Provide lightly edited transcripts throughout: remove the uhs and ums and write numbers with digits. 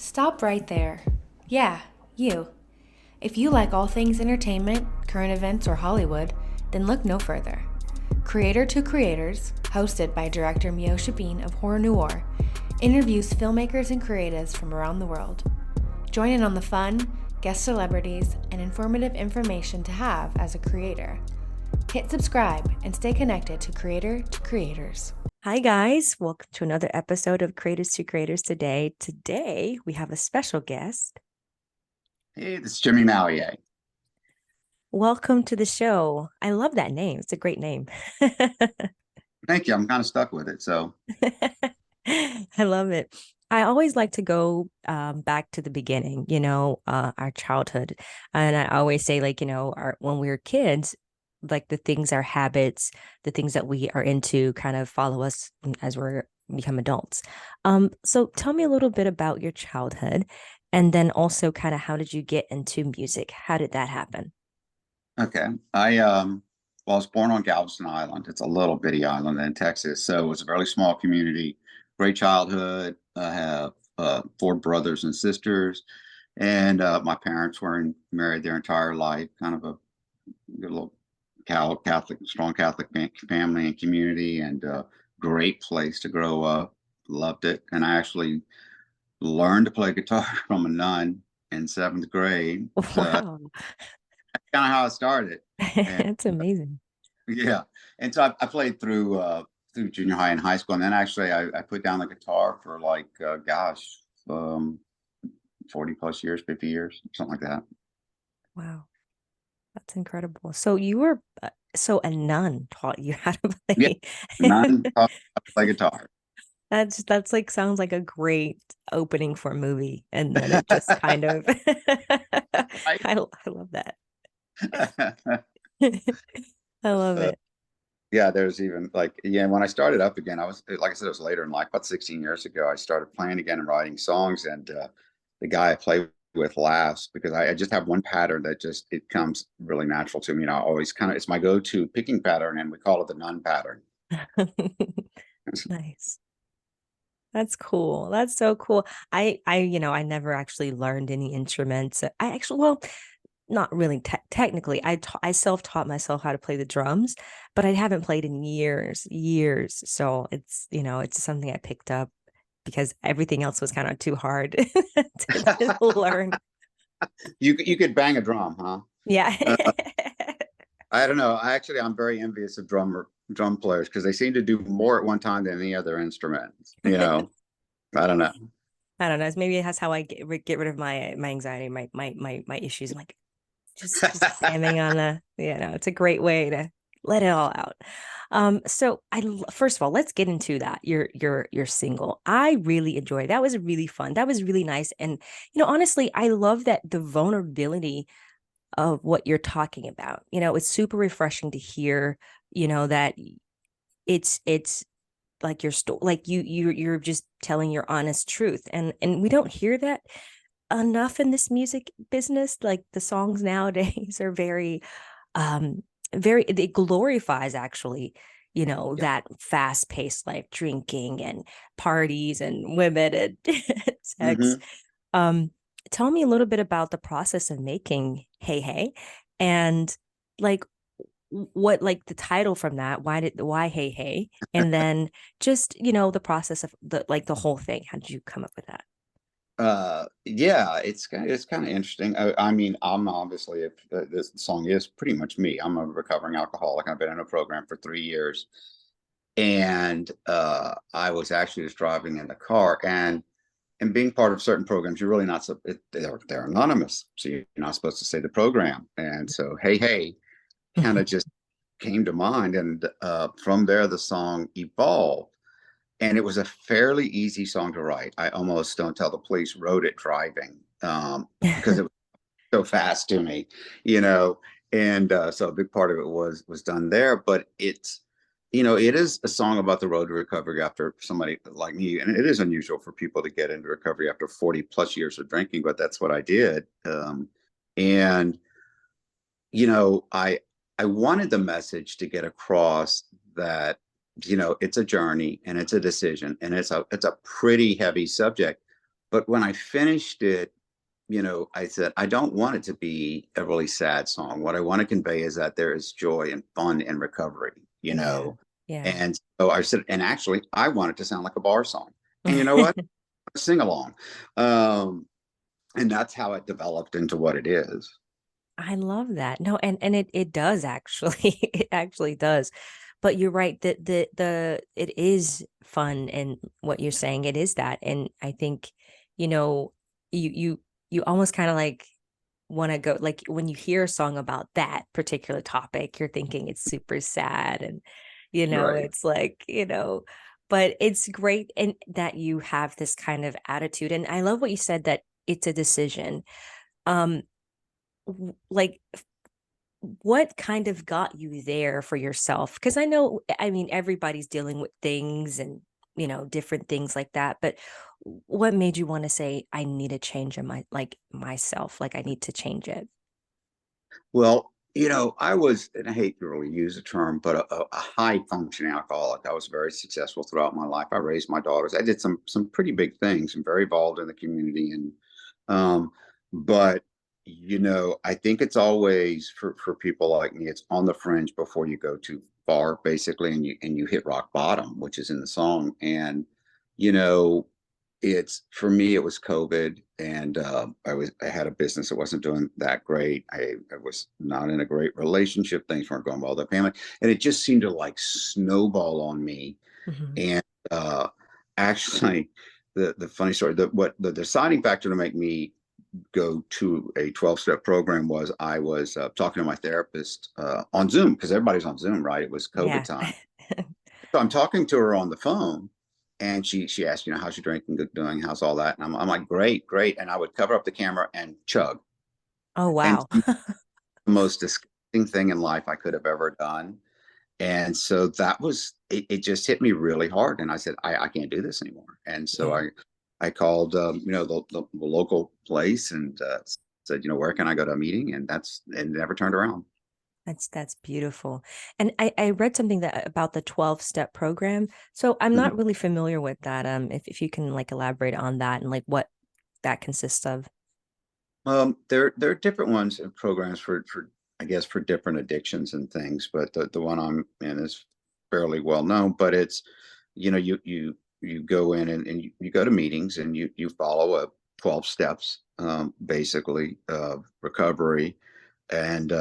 Stop right there. Yeah, you. If you like all things entertainment, current events, or Hollywood, then look no further. Creator to Creators, hosted by director Meosha Bean of Horror Noir, interviews filmmakers and creatives from around the world. Join in on the fun, guest celebrities, and informative information to have as a creator. Hit subscribe and stay connected to Creator to Creators. Hi, guys. Welcome to another episode of Creators to Creators today. Today, we have a special guest. Hey, this is Jimmy Mallia. Welcome to the show. I love that name. It's a great name. Thank you. I'm kind of stuck with it. So, I love it. I always like to go back to the beginning, our childhood. And I always say, when we were kids, like the things, our habits, the things that we are into kind of follow us as we're become adults. So tell me a little bit about your childhood, and then also kind of how did you get into music? How did that happen? okay. I was born on Galveston Island. It's a little bitty island in Texas. So it was a very small community, great childhood. I have four brothers and sisters, and my parents were married their entire life, kind of a good little Catholic, strong Catholic family and community, and great place to grow up. Loved it. And I actually learned to play guitar from a nun in seventh grade. So that's Wow. kind of how it started. And That's amazing. yeah, and so I played through junior high and high school, and then actually I put down the guitar for like um, 40 plus years, 50 years, something like that. Wow. That's incredible. So you were so a nun taught you how to Yeah, play. nun taught me how to play guitar. That's like sounds like a great opening for a movie, and then it just kind of Right? I love that. I love Uh, it. yeah, there's even like yeah. When I started up again, I was like I said, it was later in life, about 16 years ago. I started playing again and writing songs, and the guy I play with laughs because I just have one pattern that just it comes really natural to me. And I always kind of it's my go-to picking pattern, and we call it the nun pattern. Nice. That's cool. That's so cool. I never actually learned any instruments. I actually, well, not really technically. I self-taught myself how to play the drums, but I haven't played in years. So it's something I picked up because everything else was kind of too hard to learn. You could bang a drum, huh? Yeah. Uh, I don't know. I'm very envious of drum players because they seem to do more at one time than any other instrument. I don't know. I don't know. Maybe that's how I get rid of my anxiety, my issues. I'm like just jamming on it's a great way to let it all out. So first of all, let's get into that. Your single. I really enjoyed. That was really fun. That was really nice. And honestly, I love that the vulnerability of what you're talking about. It's super refreshing to hear, that it's like your story, like you're just telling your honest truth. And we don't hear that enough in this music business. Like the songs nowadays are um very, it glorifies actually, Yeah. that fast-paced life, drinking and parties and women and sex. Hmm. um Tell me a little bit about the process of making Hey Hey, and like what, like the title from that, why Hey Hey, and then just the process of the whole thing. How did you come up with that? Yeah, it's kind of interesting. I mean, I'm obviously if this song is pretty much me. I'm a recovering alcoholic. I've been in a program for 3 years, and I was actually just driving in the car and being part of certain programs. You're really not they're anonymous, so you're not supposed to say the program. And so, hey, hey, kind of just came to mind, and from there the song evolved. And it was a fairly easy song to write. I almost don't tell the police wrote it driving because it was so fast to me, you know. And so a big part of it was done there. But it is a song about the road to recovery after somebody like me, and it is unusual for people to get into recovery after 40 plus years of drinking, but that's what I did. And I wanted the message to get across that it's a journey and it's a decision and it's a pretty heavy subject, But when I finished it, I said, I don't want it to be a really sad song. What I want to convey is that there is joy and fun and recovery, Yeah. Yeah. And so I said, and actually, I want it to sound like a bar song. And you know what? Sing along. Um, and that's how it developed into what it is. I love that. No, and it does actually. It actually does. But you're right that it is fun, and what you're saying, it is that. And I think, you know, you almost kind of like want to go, like when you hear a song about that particular topic, you're thinking it's super sad, and Right. it's like, but it's great and that you have this kind of attitude. And I love what you said, that it's a decision. Um like, what kind of got you there for yourself? Because I know, I mean, everybody's dealing with things and, different things like that. But what made you want to say, I need a change in myself, like I need to change it? Well, I was, and I hate to really use the term, but a high functioning alcoholic. I was very successful throughout my life. I raised my daughters. I did some pretty big things and very involved in the community. And um, but I think it's always for people like me, it's on the fringe before you go too far, basically, and you hit rock bottom, which is in the song. And you know, it's for me, it was COVID, and I had a business that wasn't doing that great. I was not in a great relationship. Things weren't going well with the family, and it just seemed to like snowball on me. Hmm. And actually, the funny story, the deciding factor to make me go to a 12-step program was I was talking to my therapist on Zoom, because everybody's on Zoom, right? It was COVID Yeah. time. So I'm talking to her on the phone, and she asked, how's your drinking doing? How's all that? And I'm like, great, great. And I would cover up the camera and chug. Oh, And wow. the most disgusting thing in life I could have ever done. And so that was it just hit me really hard. And I said, I can't do this anymore. And so Yeah. I called the local place and said, where can I go to a meeting? And never turned around. That's beautiful. And I read something that about the 12-step program. So I'm Mhm. not really familiar with that. If you can like elaborate on that and like what that consists of. There are different ones and programs for I guess for different addictions and things, but the one I'm in is fairly well known. But it's you go in and you go to meetings and you follow a 12 steps, basically, of recovery. And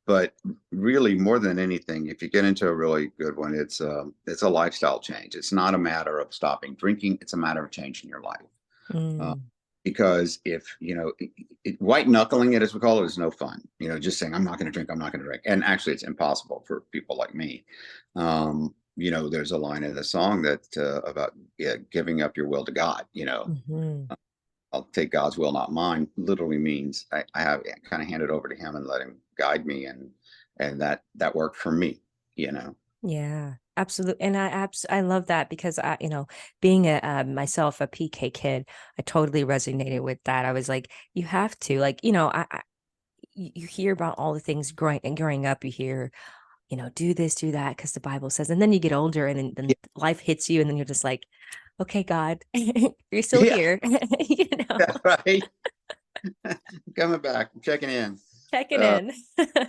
but really, more than anything, if you get into a really good one, it's a lifestyle change. It's not a matter of stopping drinking, it's a matter of changing your life. uh, Mm, because if white knuckling it, as we call it, is no fun. Just saying, I'm not going to drink, I'm not going to drink, and actually it's impossible for people like me. There's a line in the song that about, yeah, giving up your will to God. mhm. I'll take God's will, not mine, literally means I have kind of hand it over to him and let him guide me, and that worked for me. you know Yeah, absolutely. And I love that because being a myself a PK kid, I totally resonated with that. I was like, you have to, like, you hear about all the things growing up, you hear, do this, do that, because the Bible says, and then you get older and then life hits you, and then you're just like, okay, God, you're still yeah. here, That's right. Coming back, checking in. checking uh, in.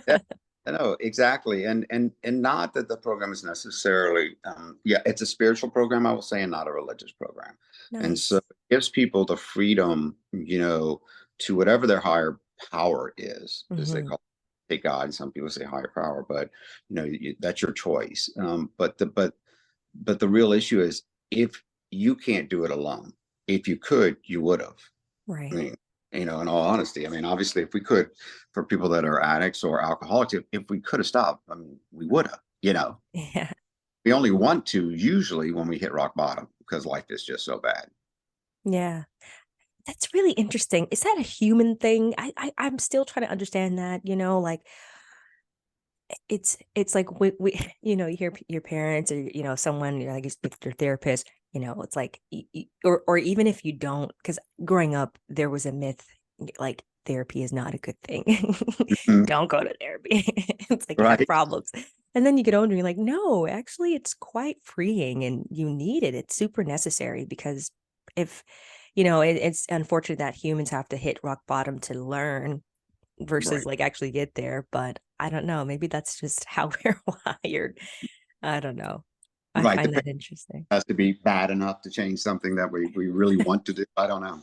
Yeah, I know exactly, and not that the program is necessarily, yeah, it's a spiritual program, I will say, and not a religious program, and so Nice. it gives people the freedom, to whatever their higher power is, as they Hmm. call it, say God. Some people say higher power, but that's your choice. But the real issue is, if you can't do it alone. If you could, you would have. I Right. mean, in all honesty, I mean, obviously, if we could, for people that are addicts or alcoholics, if we could have stopped, I mean, we would have. Yeah. We only want to usually when we hit rock bottom, because life is just so bad. Yeah. That's really interesting. Is that a human thing? I'm still trying to understand that, like it's like we you hear your parents, or someone, like your therapist, it's like or even if you don't, because growing up there was a myth, like therapy is not a good thing. Mhm. Don't go to therapy. It's like you have Right. problems. And then you get older and you're like, no, actually it's quite freeing and you need it. It's super necessary, because if you know, it's unfortunate that humans have to hit rock bottom to learn versus Right. like actually get there. But I don't know. Maybe that's just how we're wired. I don't know. I Right. find The that interesting. has to be bad enough to change something that we really want to do. I don't know.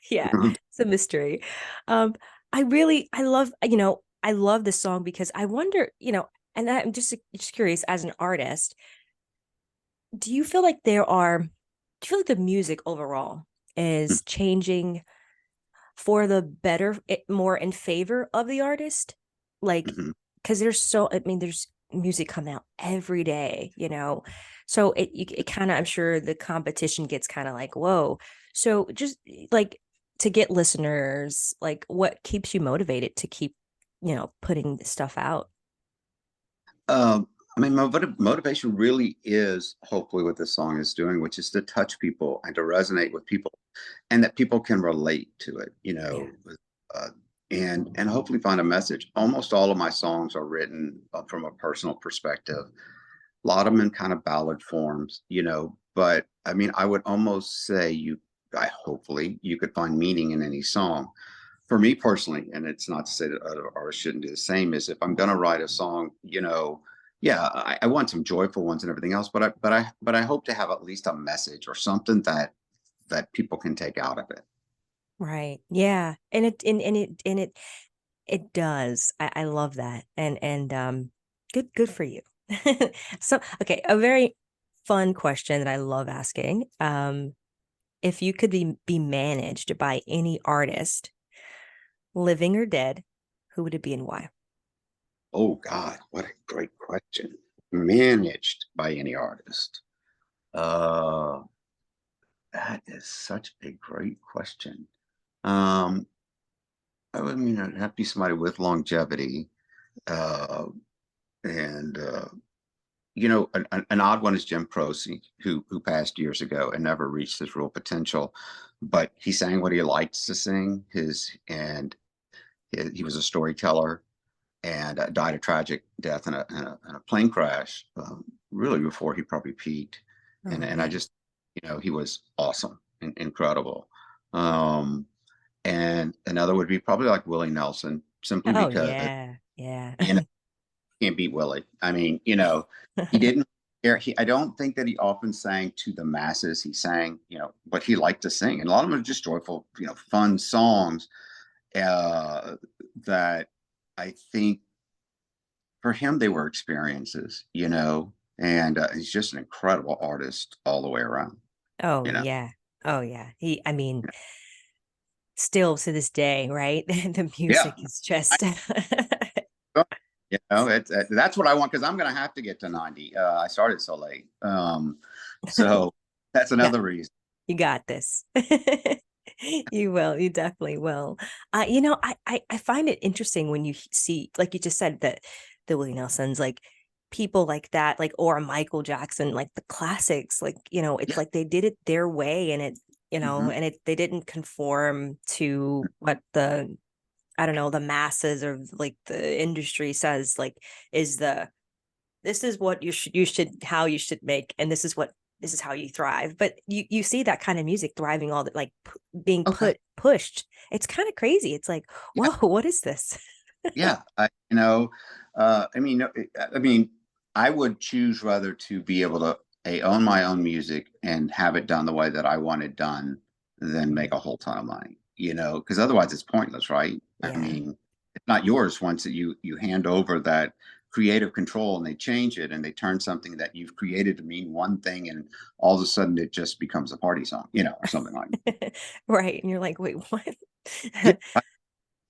Yeah, it's a mystery. Um, I love, you know, I love this song because I wonder, you know, and I'm just curious as an artist, do you feel like do you feel like the music overall is changing for the better, more in favor of the artist? Like, Mhm. because I mean, there's music coming out every day, you know, so it kind of, I'm sure the competition gets kind of like, whoa. So just like to get listeners, like what keeps you motivated to keep, you know, putting this stuff out? I mean, motivation really is hopefully what this song is doing, which is to touch people and to resonate with people, and that people can relate to it. Yeah. Uh, and hopefully find a message. Almost all of my songs are written from a personal perspective. A lot of them in kind of ballad forms, But I mean, I would almost say hopefully you could find meaning in any song. For me personally, and it's not to say that other artists shouldn't do the same, is if I'm going to write a song, yeah, I want some joyful ones and everything else, but I hope to have at least a message or something that people can take out of it. Right. Yeah. And it does. I love that. And good for you. So okay, a very fun question that I love asking. If you could be managed by any artist, living or dead, who would it be and why? Oh God, what a great question. Managed by any artist. Uh that is such a great question. Um, I mean, it'd have to be somebody with longevity. Uh, and an odd one is Jim Prosey, who passed years ago and never reached his real potential, but he sang what he liked to sing. He was a storyteller and died a tragic death in a plane crash, really before he probably peaked. And Oh and I man. just, he was awesome and incredible. Um, and another would be probably like Willie Nelson, simply Oh because yeah. Yeah. you know can't beat Willie. I mean, he didn't care. I don't think that he often sang to the masses. He sang, what he liked to sing, and a lot of them are just joyful, fun songs. Uh, that I think for him they were experiences, and he's just an incredible artist all the way around. Oh You know, yeah. Oh yeah. I mean, still to this day, right? The yeah. music is just That's what I want because I'm going to have to get to 90. I started so late, so that's you got another reason. you got this. You will. You definitely will. You know, I find it interesting when you see, like you just said, that the Willie Nelsons, like people like that, like or Michael Jackson, like the classics, like it's Yeah. like they did it their way, and Mhm. and they didn't conform to what the I don't know the masses or like the industry says, like is the this is what you should how you should make, and this is how you thrive. But you see that kind of music thriving all that, like being Okay. pushed. It's kind of crazy. It's like, Yeah. whoa, what is this? Yeah. I mean, I would choose rather to be able to own my own music and have it done the way that I want it done than Mhm. make a whole ton of money, because otherwise it's pointless, right? I Yeah. mean, it's not yours once that you hand over that creative control and they change it and they turn something that you've created to mean one thing and all of a sudden it just becomes a party song, or something like that. Right. And you're like, wait, what? Yeah.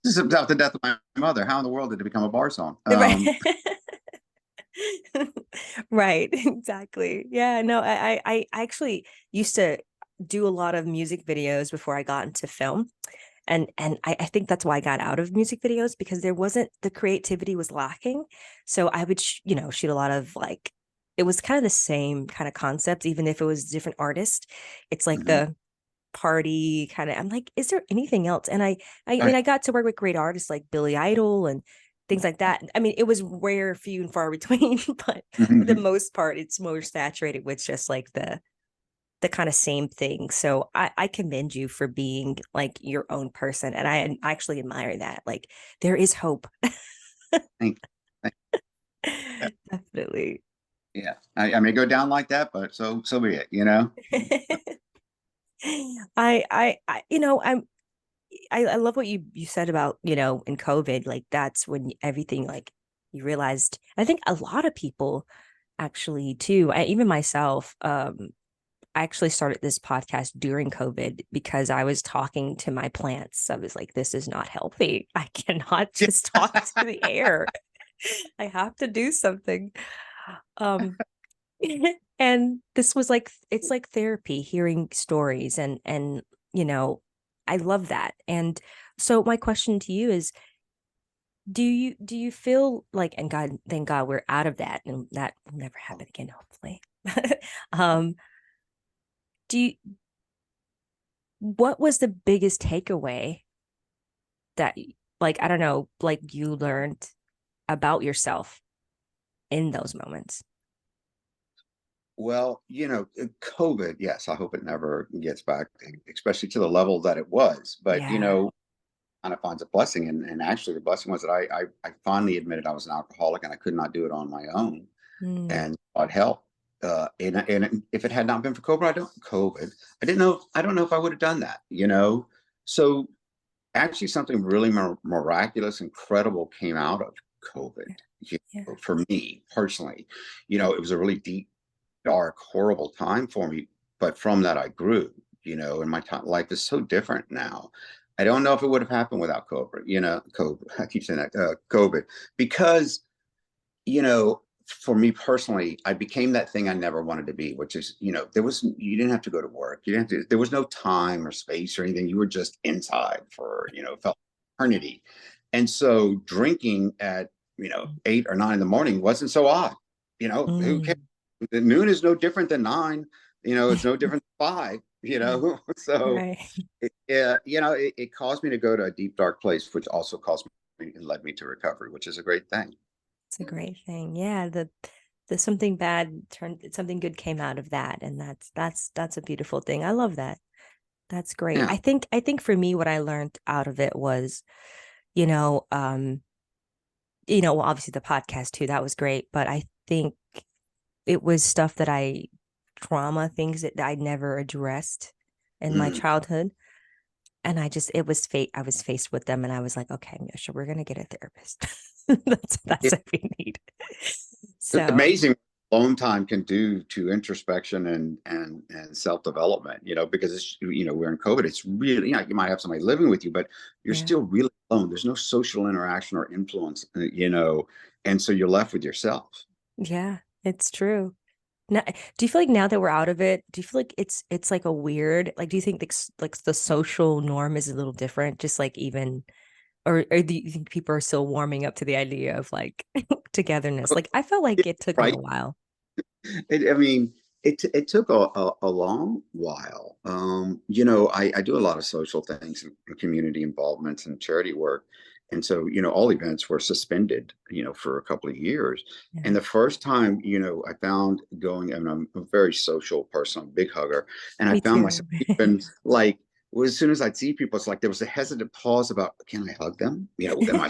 This is about the death of my mother. How in the world did it become a bar song? Right. Right, exactly. Yeah, no, I actually used to do a lot of music videos before I got into film. And I think that's why I got out of music videos, because there wasn't the creativity was lacking. So I would, shoot a lot of like, it was kind of the same kind of concept, even if it was a different artist. It's like Mhm. the party kind of, I'm like, is there anything else? And I mean, Right. I got to work with great artists like Billy Idol and things like that. I mean, it was rare, few and far between, but for the Mhm. most part, it's more saturated with just like the the kind of same thing. So I commend you for being like your own person. And I actually admire that. Like there is hope. Thank you. Definitely. Yeah. I may go down like that, but so be it, you know? You know, I love what you said about, you know, in COVID, like that's when everything like you realized, I think a lot of people actually too, even myself, I actually started this podcast during COVID because I was talking to my plants. I was like, this is not healthy. I cannot just talk to the air. I have to do something. Um, and this was like, it's like therapy, hearing stories and, you know, I love that. And so my question to you is, do you feel like, and God, thank God we're out of that and that will never happen again, hopefully. um, do you, what was the biggest takeaway that like I don't know, like you learned about yourself in those moments? Well, COVID, yes, I hope it never gets back, especially to the level that it was. But, Yeah. kind of finds a blessing. And actually, the blessing was that I finally admitted I was an alcoholic and I could not do it on my own. Mm, And sought help. And if it had not been for COVID, I don't know if I would have done that, So actually, something really miraculous, incredible came out of COVID. yeah. For me personally, it was a really deep, dark, horrible time for me. But from that, I grew. And my life is so different now. I don't know if it would have happened without COVID. COVID. I keep saying that COVID, because for me personally, I became that thing I never wanted to be, which is, you didn't have to go to work. There was no time or space or anything. You were just inside for, felt eternity. And so drinking at, 8 or 9 in the morning wasn't so odd. Who cares? Mm. The noon is no different than 9. It's no different than 5, so Right. it caused me to go to a deep, dark place, which also caused me and led me to recovery, which is a great thing. It's a great thing. Yeah, the something bad turned something good came out of that. And that's a beautiful thing. I love that. That's great. Yeah. I think for me what I learned out of it was, you know, well, obviously the podcast too, that was great, but I think it was stuff that trauma things that I never addressed in my Mm. childhood. And it was fate. I was faced with them and I was like, okay, Miosha, we're going to get a therapist. That's what we need. It's So amazing what alone time can do to introspection and self-development, because we're in COVID. It's really, you might have somebody living with you, but you're yeah, still really alone. There's no social interaction or influence, and so you're left with yourself. yeah, it's true. Now, do you feel like now that we're out of it, do you feel like it's like a weird, like, do you think like the social norm is a little different? Just like even, or do you think people are still warming up to the idea of like togetherness? Like I felt like it took me a Right. while. I mean, it took a long while. I do a lot of social things and community involvements and charity work. And so, all events were suspended, for a couple of years. Yeah, And the first time, I found going, and I'm a very social person, I'm a big hugger. And I me found too. myself even like, well, as soon as I'd see people, it's like there was a hesitant pause about, can I hug them? Am I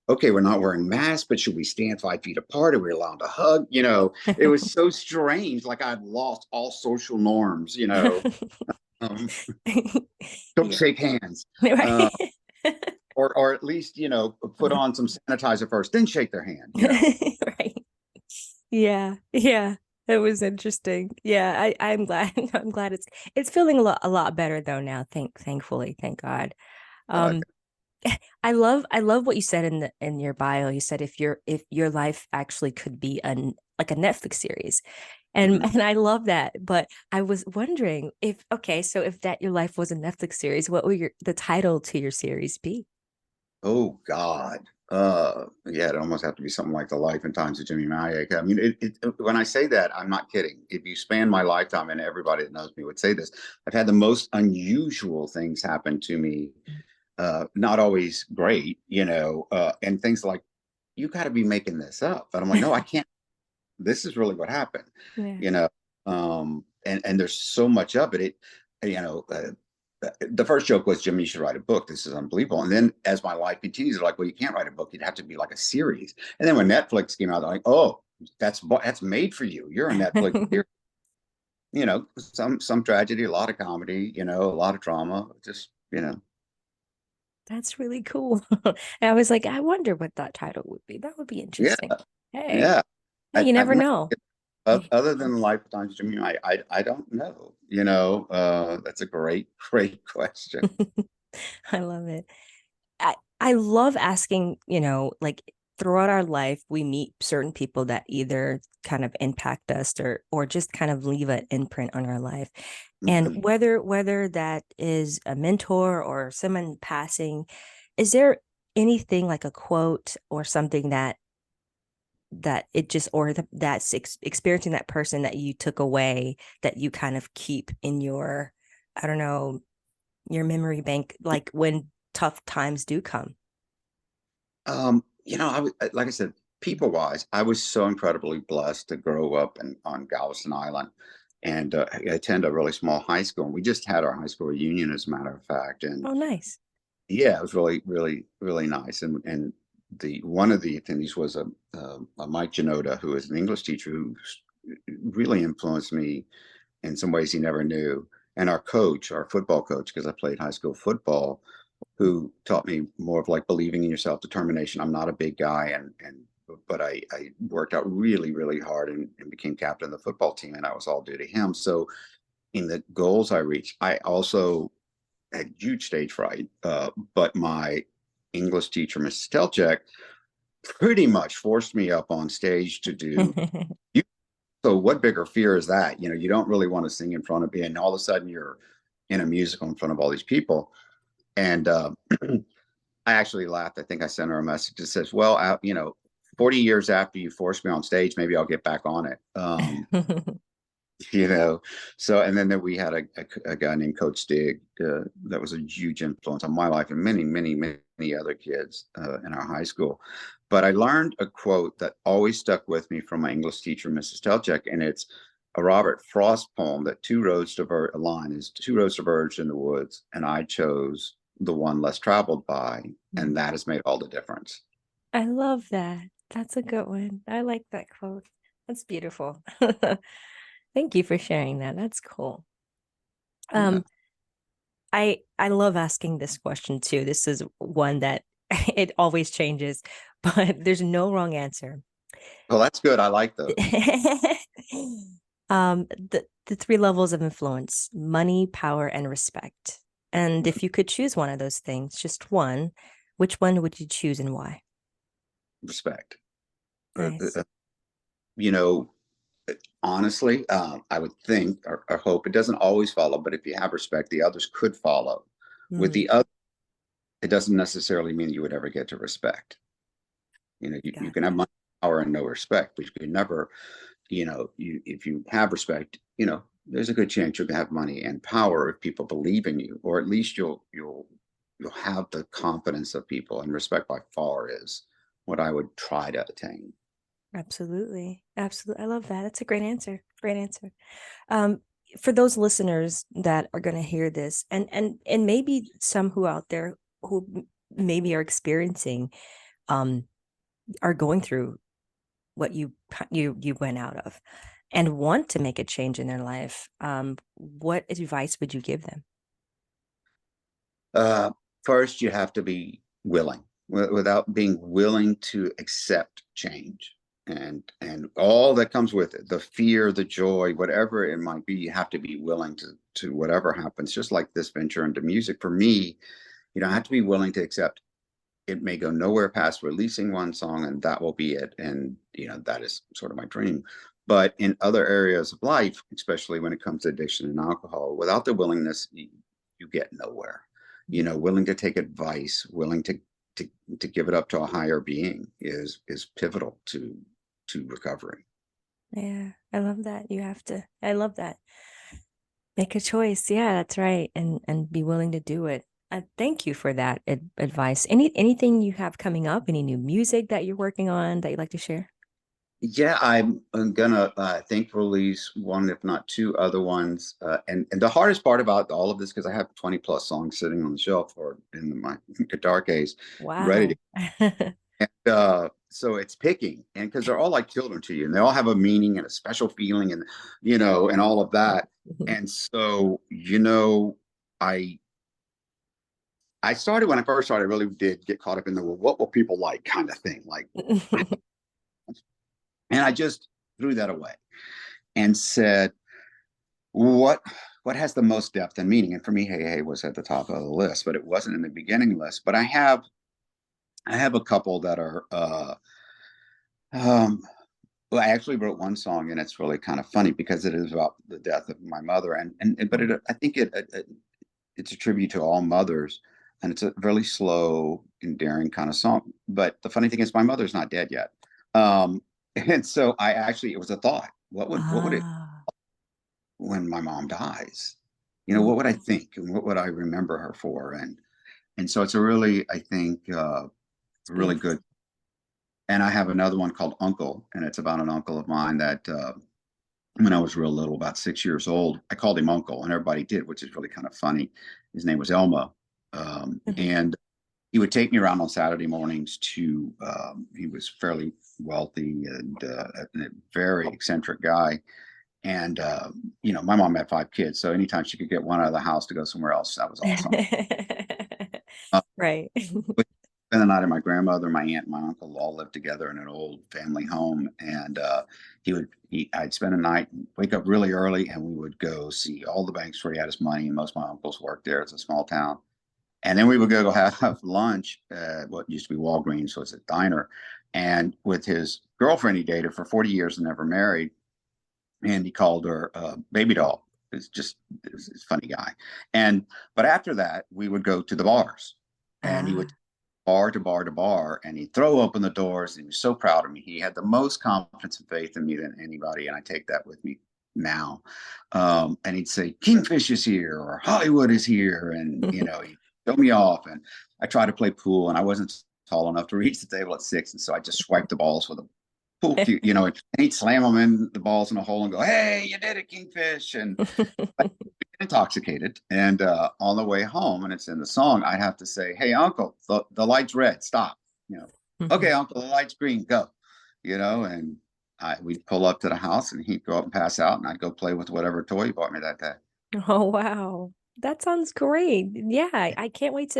okay, we're not wearing masks, but should we stand 5 feet apart? Are we allowed to hug? It was so strange. Like I'd lost all social norms, um, don't Yeah. shake hands, Right. or at least, put on some sanitizer first, then shake their hand. Right. Yeah. Yeah. It was interesting. Yeah, I'm glad. I'm glad it's feeling a lot better though now. Thankfully, thank God. Uh, Um, I love what you said in your bio. You said if your life actually could be like a Netflix series. And mhm. and I love that. But I was wondering if okay, so if that your life was a Netflix series, what would the title to your series be? Oh God. Yeah, it almost have to be something like the life and times of Jimmy Mallia. I mean, when I say that, I'm not kidding. If you span my lifetime, and everybody that knows me would say this, I've had the most unusual things happen to me, not always great, and things like, you got to be making this up. And I'm like, no, I can't. This is really what happened, Yeah. you know. and there's so much of it. The first joke was, Jimmy, you should write a book. This is unbelievable. And then as my life continues, they're like, well, you can't write a book. You'd have to be like a series. And then when Netflix came out, they're like, oh, that's made for you. You're a Netflix series. Some tragedy, a lot of comedy, a lot of drama, just, That's really cool. And I was like, I wonder what that title would be. That would be yeah, interesting. Hey, yeah. hey, you never I'm not, know. other than Lifetimes, Jimmy, I don't know. That's a great, great question. I love it. I love asking, like throughout our life, we meet certain people that either kind of impact us or just kind of leave an imprint on our life. And Mhm. whether that is a mentor or someone passing, is there anything like a quote or something that it just or that's experiencing that person that you took away that you kind of keep in your, I don't know, your memory bank, like when tough times do come? Like I said, people wise, I was so incredibly blessed to grow up on Galveston Island, and I attend a really small high school. And we just had our high school reunion, as a matter of fact, and Oh, nice. yeah, it was really, really, really nice. And the one of the attendees was a Mike Janota, who is an English teacher who really influenced me in some ways he never knew. And our coach, our football coach, because I played high school football, who taught me more of like believing in yourself, determination. I'm not a big guy, but I worked out really, really hard and became captain of the football team, and that was all due to him. So in the goals I reached, I also had huge stage fright, but my English teacher, Mrs. Telchek, pretty much forced me up on stage to do. So what bigger fear is that? You don't really want to sing in front of me, and all of a sudden you're in a musical in front of all these people. And I actually laughed. I think I sent her a message that says, well, 40 years after you forced me on stage, maybe I'll get back on it. you know so, and then we had a guy named Coach Stig, that was a huge influence on my life and many, many, many other kids in our high school. But I learned a quote that always stuck with me from my English teacher, Mrs. Telchek, and it's a Robert Frost poem, that a line is, two roads diverged in the woods and I chose the one less traveled by, and that has made all the difference. I love that. That's a good one. I like that quote. That's beautiful. Thank you for sharing that. That's cool. Yeah. I love asking this question too. This is one that it always changes, but there's no wrong answer. Well, that's good. I like those. The three levels of influence: money, power, and respect. And if you could choose one of those things, just one, which one would you choose and why? Respect. Uh, Nice. uh, you know, honestly, I would think or hope it doesn't always follow, but if you have respect, the others could follow. With Mm, the other, it doesn't necessarily mean you would ever get to respect. You got can have money, power, and no respect, but you can never, if you have respect, there's a good chance you can have money and power if people believe in you, or at least you'll have the confidence of people, and respect by far is what I would try to attain. Absolutely. Absolutely. I love that. That's a great answer. Great answer. Um, for those listeners that are going to hear this, and maybe some who out there who maybe are experiencing, um, are going through what you went out of, and want to make a change in their life, what advice would you give them? Uh, First, you have to be willing. Without being willing to accept change and all that comes with it, the fear, the joy, whatever it might be, you have to be willing to whatever happens. Just like this venture into music for me, I have to be willing to accept it may go nowhere past releasing one song, and that will be it. And that is sort of my dream. But in other areas of life, especially when it comes to addiction and alcohol, without the willingness, you get nowhere. Willing to take advice, willing to to give it up to a higher being is pivotal to recovery. Yeah, I love that. You have to. I love that. Make a choice. Yeah, that's right. And be willing to do it. Thank you for that advice. Anything you have coming up? Any new music that you're working on that you'd like to share? Yeah, I'm gonna I think release one, if not two other ones. And the hardest part about all of this, because I have 20 plus songs sitting on the shelf or in my guitar case, ready to. Wow. So it's picking, and because they're all like children to you, and they all have a meaning and a special feeling, and and all of that. And so, I I started when I first started, I really did get caught up in the, well, what will people like kind of thing, like, and I just threw that away and said, what what has the most depth and meaning? And for me, Hey Hey was at the top of the list, but it wasn't in the beginning list. But I have a couple that are um well, I actually wrote one song, and it's really kind of funny because it is about the death of my mother, but I think it's a tribute to all mothers, and it's a really slow, endearing kind of song. But the funny thing is, my mother's not dead yet, and so it was a thought. What would it Ah. when my mom dies? What would I Mhm. think, and what would I remember her for? And so it's a really, I think, It's really beautiful. good. And I have another one called Uncle, and it's about an uncle of mine that when I was real little, about 6 years old, I called him Uncle, and everybody did, which is really kind of funny. His name was Elmo, Mhm. and he would take me around on Saturday mornings to. He was fairly wealthy and a very eccentric guy. And my mom had 5 kids, so anytime she could get one out of the house to go somewhere else, that was awesome. Uh, Right. but spend the night at my grandmother, my aunt, and my uncle all lived together in an old family home, and I'd spend a night, and wake up really early, and we would go see all the banks where he had his money. And most of my uncles worked there. It's a small town, and then we would go have lunch at what used to be Walgreens, so it's a diner, and with his girlfriend he dated for 40 years and never married, and he called her baby doll. It's a funny guy. And but after that, we would go to the bars, and he would Ah. bar to bar to bar, and he'd throw open the doors. And he was so proud of me. He had the most confidence and faith in me than anybody, and I take that with me now. And he'd say, "Kingfish is here," or "Hollywood is here," and he'd show me off. And I tried to play pool, and I wasn't tall enough to reach the table at 6, and so I just swiped the balls with a pool cue, and he'd slam them in the balls in a hole and go, "Hey, you did it, Kingfish!" And I get intoxicated, and on the way home, and it's in the song, I have to say, "Hey, Uncle, the light's red. Stop." Okay, Uncle, the light's green. Go. And we'd pull up to the house, and he'd go up and pass out, and I'd go play with whatever toy he bought me that day. Oh, wow. That sounds great. Yeah, I can't wait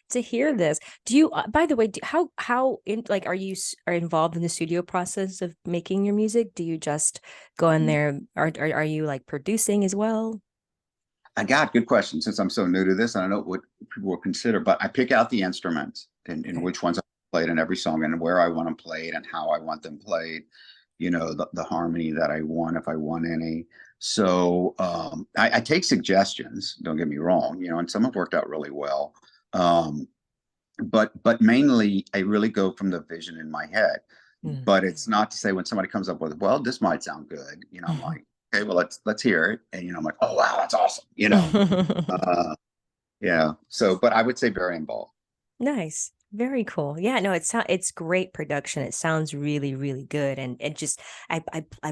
to hear this. Do you, by the way, how in like are involved in the studio process of making your music? Do you just go in there, or are you like producing as well? I got good question. Since I'm so new to this, I don't know what people will consider, but I pick out the instruments and Okay. which ones I played in every song, and where I want them played and how I want them played, the harmony that I want, if I want any. So I take suggestions, don't get me wrong, and some have worked out really well. Um, but mainly I really go from the vision in my head. Mm. But it's not to say when somebody comes up with, well, this might sound good, I'm like, okay, well, let's hear it. And I'm like, oh wow, that's awesome. Uh, yeah. So, but I would say very involved. Nice. Very cool. Yeah, no, it's great production. It sounds really, really good. And it just I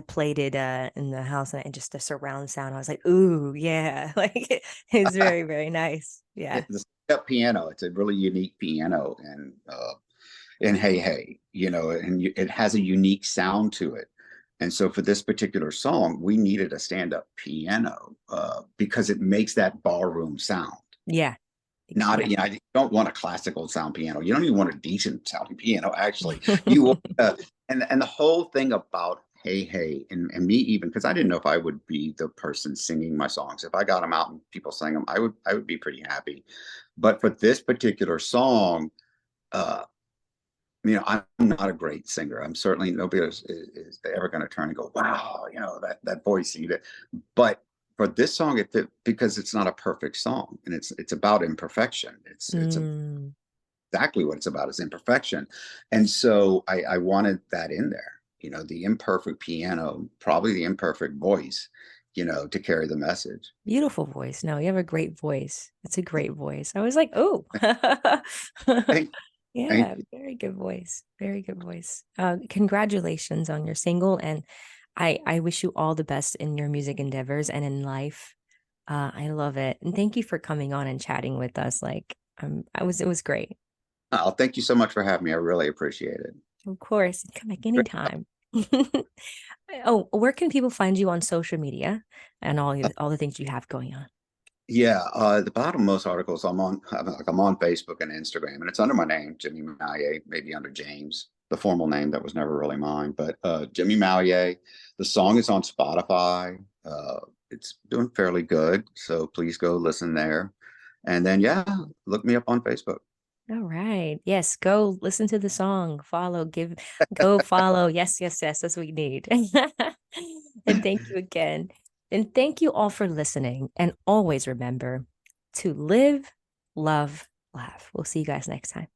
played it in the house, and just the surround sound. I was like, ooh, yeah. Like it's very, very nice. Yeah. The step piano, it's a really unique piano, and Hey Hey, and it has a unique sound to it. And so for this particular song, we needed a stand-up piano because it makes that ballroom sound. Yeah. Not, Yeah. I don't want a classical sound piano. You don't even want a decent sounding piano, actually. You want, and the whole thing about Hey Hey, and me, even because I didn't know if I would be the person singing my songs. If I got them out and people sang them, I would be pretty happy. But for this particular song, uh, I'm not a great singer. I'm certainly nobody is ever going to turn and go, wow, that voice you did. But for this song, it fit because it's not a perfect song, and it's about imperfection. It's Mm, exactly what it's about is imperfection, and so I wanted that in there. The imperfect piano, probably the imperfect voice, to carry the message. beautiful voice. No, you have a great voice. It's a great voice. I was like, oh. Thank Yeah, you. very good voice. Very good voice. Congratulations on your single, and I wish you all the best in your music endeavors and in life. I love it. And thank you for coming on and chatting with us. Like, it was great. Oh, thank you so much for having me. I really appreciate it. Of course, come back anytime. Oh, where can people find you on social media and all the things you have going on? Yeah, the bottom most articles I'm on Facebook and Instagram, and it's under my name, Jimmy Mallia, maybe under James, the formal name that was never really mine, but Jimmy Mallia. The song is on Spotify. It's doing fairly good, so please go listen there. And then yeah, look me up on Facebook. All right. Yes, go listen to the song. Go follow. Yes, yes, yes. That's what we need. And thank you again. And thank you all for listening. And always remember to live, love, laugh. We'll see you guys next time.